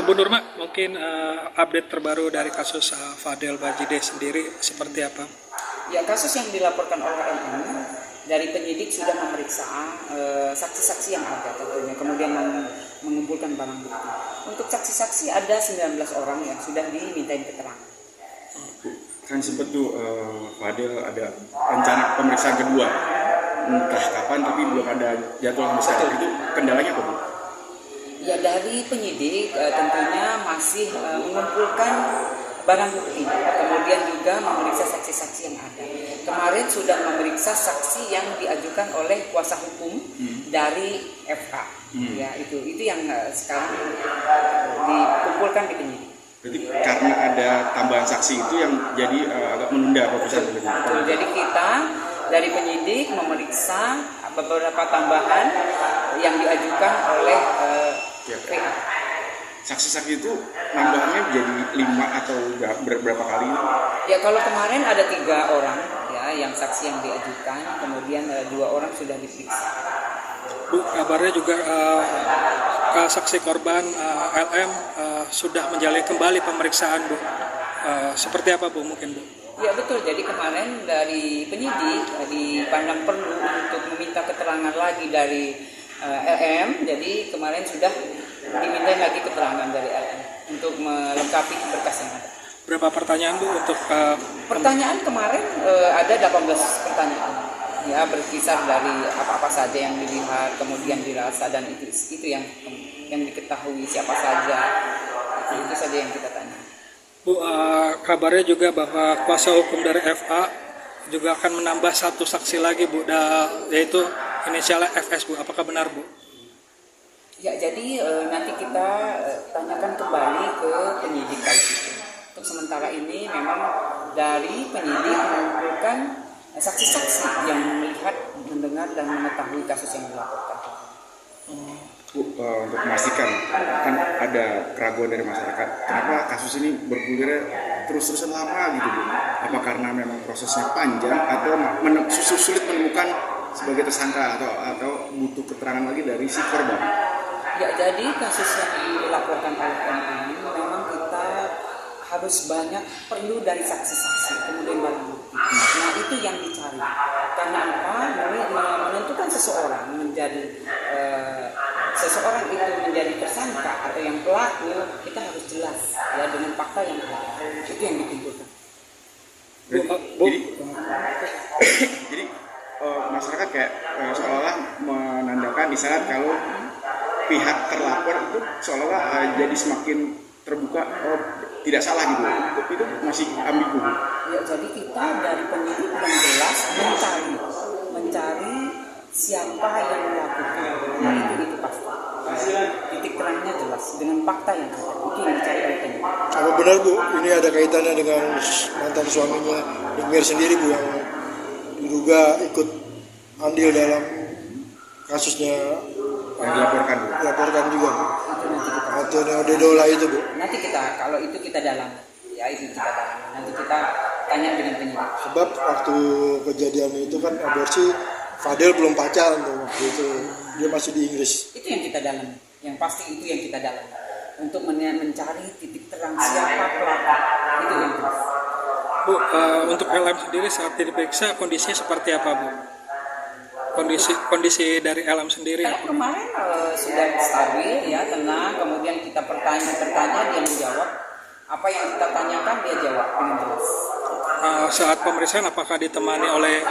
Bu Nurma, mungkin update terbaru dari kasus Fadel Bajideh sendiri seperti apa? Ya, kasus yang dilaporkan oleh LM dari penyidik sudah memeriksa saksi-saksi yang ada tentunya, kemudian mengumpulkan barang bukti. Untuk saksi-saksi ada 19 orang yang sudah dimintain keterangan. Kan sempat tuh Fadel ada rencana pemeriksaan kedua, entah kapan tapi belum ada jadwal besar. Itu kendalanya apa, Bu? Ya, dari penyidik tentunya masih mengumpulkan barang bukti, kemudian juga memeriksa saksi-saksi yang ada. Kemarin sudah memeriksa saksi yang diajukan oleh kuasa hukum dari FH. Ya, itu yang sekarang dikumpulkan di penyidik. Berarti karena ada tambahan saksi itu yang jadi agak menunda pemeriksaan. Betul. Jadi kita dari penyidik memeriksa beberapa tambahan yang diajukan oleh PA. Saksi-saksi itu nambahnya jadi 5 atau berapa kali? Ya, kalau kemarin ada 3 orang ya yang saksi yang diajukan, kemudian 2 orang sudah diperiksa. Bu, kabarnya juga saksi korban LM sudah menjalani kembali pemeriksaan, Bu. Seperti apa, Bu, mungkin, Bu? Ya, betul. Jadi kemarin dari penyidik dipandang perlu untuk meminta keterangan lagi dari LM. Jadi kemarin sudah diminta lagi keterangan dari LM untuk melengkapi berkas yang ada. Berapa pertanyaan, Bu, untuk pertanyaan kemarin ada 18 pertanyaan. Ya, berkisar dari apa-apa saja yang dilihat, kemudian dirasa, dan itu yang diketahui siapa saja. Itu saja yang kita tanya. Bu, kabarnya juga bahwa kuasa hukum dari FA juga akan menambah 1 saksi lagi, Bu, yaitu inisialnya FS, Bu. Apakah benar, Bu? Ya, jadi nanti kita tanyakan kembali ke penyidik kali itu. Untuk sementara ini memang dari penyidik mengumpulkan saksi-saksi yang melihat, mendengar, dan mengetahui kasus yang dilaporkan. Bu, untuk memastikan, kan ada keraguan dari masyarakat, kenapa kasus ini bergulirnya terus-terusan lama gitu, Bu? Apa karena memang prosesnya panjang atau sulit menemukan sebagai tersangka atau butuh keterangan lagi dari si korban? Ya, jadi kasus yang dilaporkan oleh LM ini memang kita harus banyak perlu dari saksi-saksi, kemudian barang bukti. Nah, itu yang dicari. Karena apa? Menentukan seseorang itu menjadi tersangka atau yang pelaku, kita harus jelas ya dengan fakta yang ada. Itu yang dikumpulkan. Jadi masyarakat kayak seolah menandakan di saat kalau pihak terlapor itu seolah jadi semakin terbuka, tidak salah gitu. Itu masih ambigu. Ya, jadi kita dari penyidik yang jelas mencari siapa yang melakukan. Nah, itu pasti. Titik terangnya jelas dengan fakta yang ada. Itu yang dicari oleh penyidik. Apa benar, Bu, ini ada kaitannya dengan mantan suaminya Nikmir sendiri, Bu, yang diduga ikut andil dalam kasusnya Yang dilaporkan, Bu? Dilaporkan juga, Bu. Itu nanti kita. Antonio Dedola itu, Bu. Nanti kalau itu kita dalam. Ya, itu kita dalam. Nanti kita tanya dengan penyidik. Sebab waktu kejadian itu kan aborsi, Fadel belum pacaran tuh waktu itu. Dia masih di Inggris. Itu yang kita dalam. Yang pasti itu yang kita dalam. Untuk mencari titik terang siapa pelaku. Itu yang jelas. Bu, untuk LM sendiri saat diperiksa kondisinya seperti apa, Bu? Kondisi dari LM sendiri? Kemarin sudah stabil, ya, tenang. Kemudian kita bertanya, dia menjawab. Apa yang kita tanyakan dia jawab dengan jelas. Saat pemeriksaan apakah ditemani oleh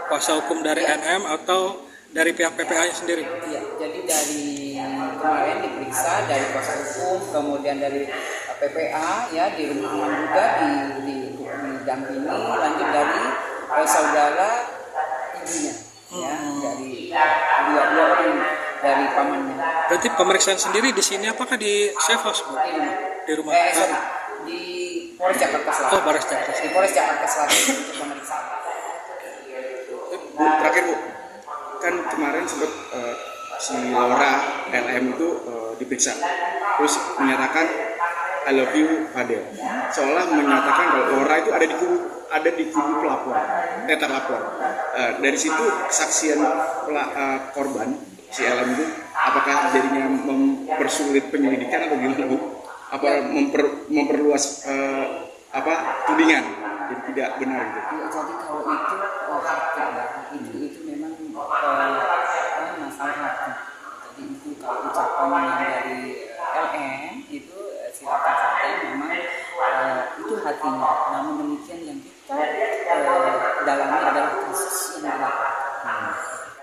kuasa hukum dari NM atau dari pihak PPA-nya sendiri? Iya, jadi dari kemarin diperiksa dari kuasa hukum, kemudian dari PPA, ya, di rumah aman juga didampingi, lanjut dari saudara ibunya, ya, dari dua orang dari pamannya. Berarti pemeriksaan sendiri di sini apakah di safe house, Bu? Di rumah? Di Polres Jakarta Selatan. Oh, Polres Jakarta Selatan. Di Polres Jakarta Selatan untuk pemeriksaan. Bu, terakhir, Bu, kan kemarin sempat si Laura LM itu diperiksa, terus menyatakan I love you Fadel, seolah menyatakan kalau Laura itu ada di kubu pelapor, terlapor. Dari situ kesaksian korban si LM itu apakah jadinya mempersulit penyelidikan atau gimana Bu? Apa memperluas tudingan jadi tidak benar gitu? Ya, jadi kalau itu hati ya, itu memang masalah hati. Jadi itu kalau ucapan yang dari LM itu silakan saja, memang itu hatinya. Namun demikian yang kita dalami adalah kasus yang dilakukan